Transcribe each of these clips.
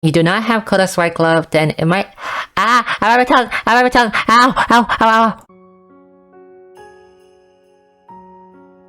you do not have CotC's right glove, then it might... Ah! I have my tongue! I have my tongue! Ow! Ow! Ow! Ow!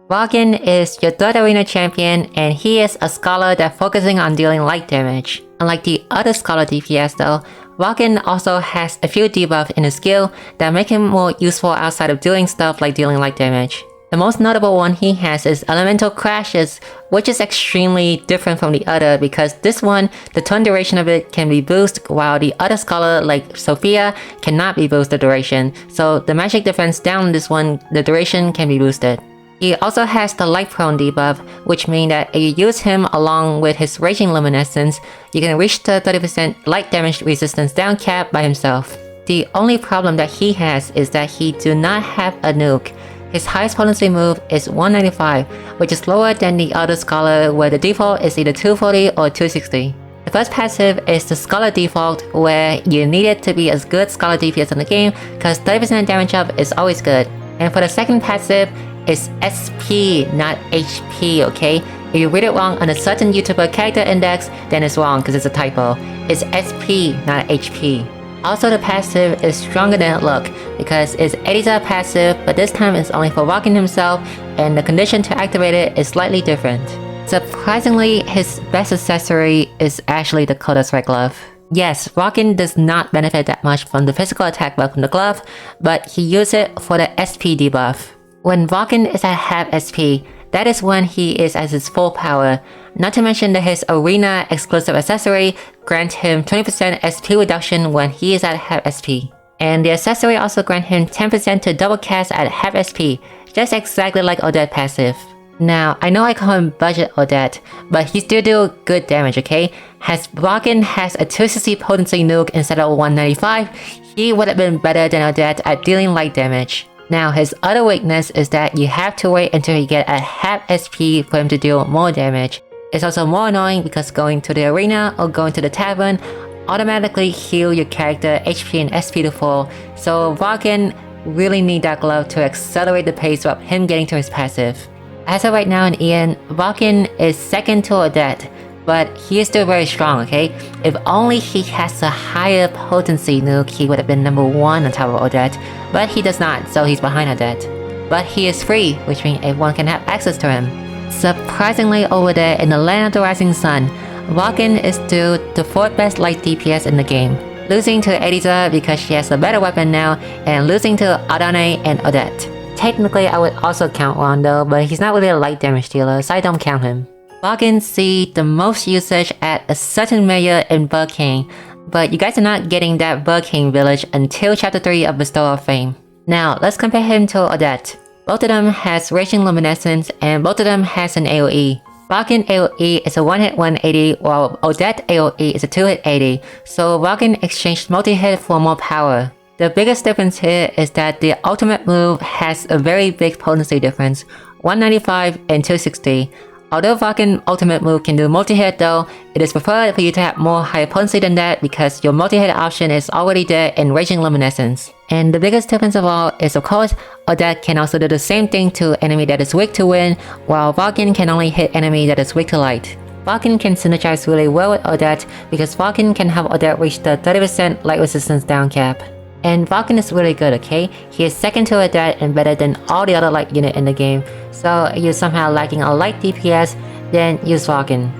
Varkyn is your 3rd arena champion, and he is a scholar that focusing on dealing light damage. Unlike the other scholar DPS though, Varkyn also has a few debuffs in his skill that make him more useful outside of doing stuff like dealing light damage. The most notable one he has is Elemental Crashes, which is extremely different from the other because this one, the turn duration of it can be boosted while the other scholar like Sophia cannot be boosted duration, so the magic defense down on this one, the duration can be boosted. He also has the Light Prone debuff, which means that if you use him along with his Raging Luminescence, you can reach the 30% light damage resistance down cap by himself. The only problem that he has is that he do not have a nuke. His highest potency move is 195, which is lower than the other scholar where the default is either 240 or 260. The first passive is the Scholar default, where you need it to be as good Scholar DPS in the game, cause 30% damage up is always good. And for the second passive, it's SP, not HP, okay? If you read it wrong on a certain YouTuber character index, then it's wrong because it's a typo. It's SP, not HP. Also, the passive is stronger than it looks because it's Ediza passive, but this time it's only for Varkyn himself, and the condition to activate it is slightly different. Surprisingly, his best accessory is actually the CotC's right glove. Yes, Varkyn does not benefit that much from the physical attack buff from the glove, but he uses it for the SP debuff. When Varkyn is at half SP, that is when he is at his full power, not to mention that his arena exclusive accessory grants him 20% SP reduction when he is at half SP. And the accessory also grants him 10% to double cast at half SP, just exactly like Odette passive. Now, I know I call him budget Odette, but he still do good damage, okay? As Varkyn has a 260 potency nuke instead of 195, he would have been better than Odette at dealing light damage. Now, his other weakness is that you have to wait until he gets a half SP for him to deal more damage. It's also more annoying because going to the arena or going to the tavern automatically heal your character HP and SP to full, so Varkyn really need that glove to accelerate the pace of him getting to his passive. As of right now in EN, Varkyn is second to Odette, but he is still very strong, okay? If only he has a higher potency nuke, he would have been number 1 on top of Odette, but he does not, so he's behind Odette. But he is free, which means everyone can have access to him. Surprisingly, over there in the Land of the Rising Sun, Varkyn is still the 4th best light DPS in the game, losing to Ediza because she has a better weapon now, and losing to Adane and Odette. Technically, I would also count Rondo, but he's not really a light damage dealer, so I don't count him. Varkyn see the most usage at a certain mayor in Varkyn, but you guys are not getting that Varkyn village until chapter 3 of Bestower of Fame. Now, let's compare him to Odette. Both of them has Raging Luminescence, and both of them has an AoE. Varkyn AoE is a 1-hit 180, while Odette AoE is a 2-hit 80, so Varkyn exchanged multi-hit for more power. The biggest difference here is that the ultimate move has a very big potency difference, 195 and 260. Although Varkyn ultimate move can do multi-hit though, it is preferred for you to have more higher potency than that because your multi-hit option is already there in Raging Luminescence. And the biggest difference of all is of course, Odette can also do the same thing to enemy that is weak to wind, while Varkyn can only hit enemy that is weak to light. Varkyn can synergize really well with Odette because Varkyn can help Odette reach the 30% light resistance down cap. And Varkyn is really good, okay? He is second to Odette and better than all the other light unit in the game. So if you're somehow lacking a light DPS, then use Varkyn.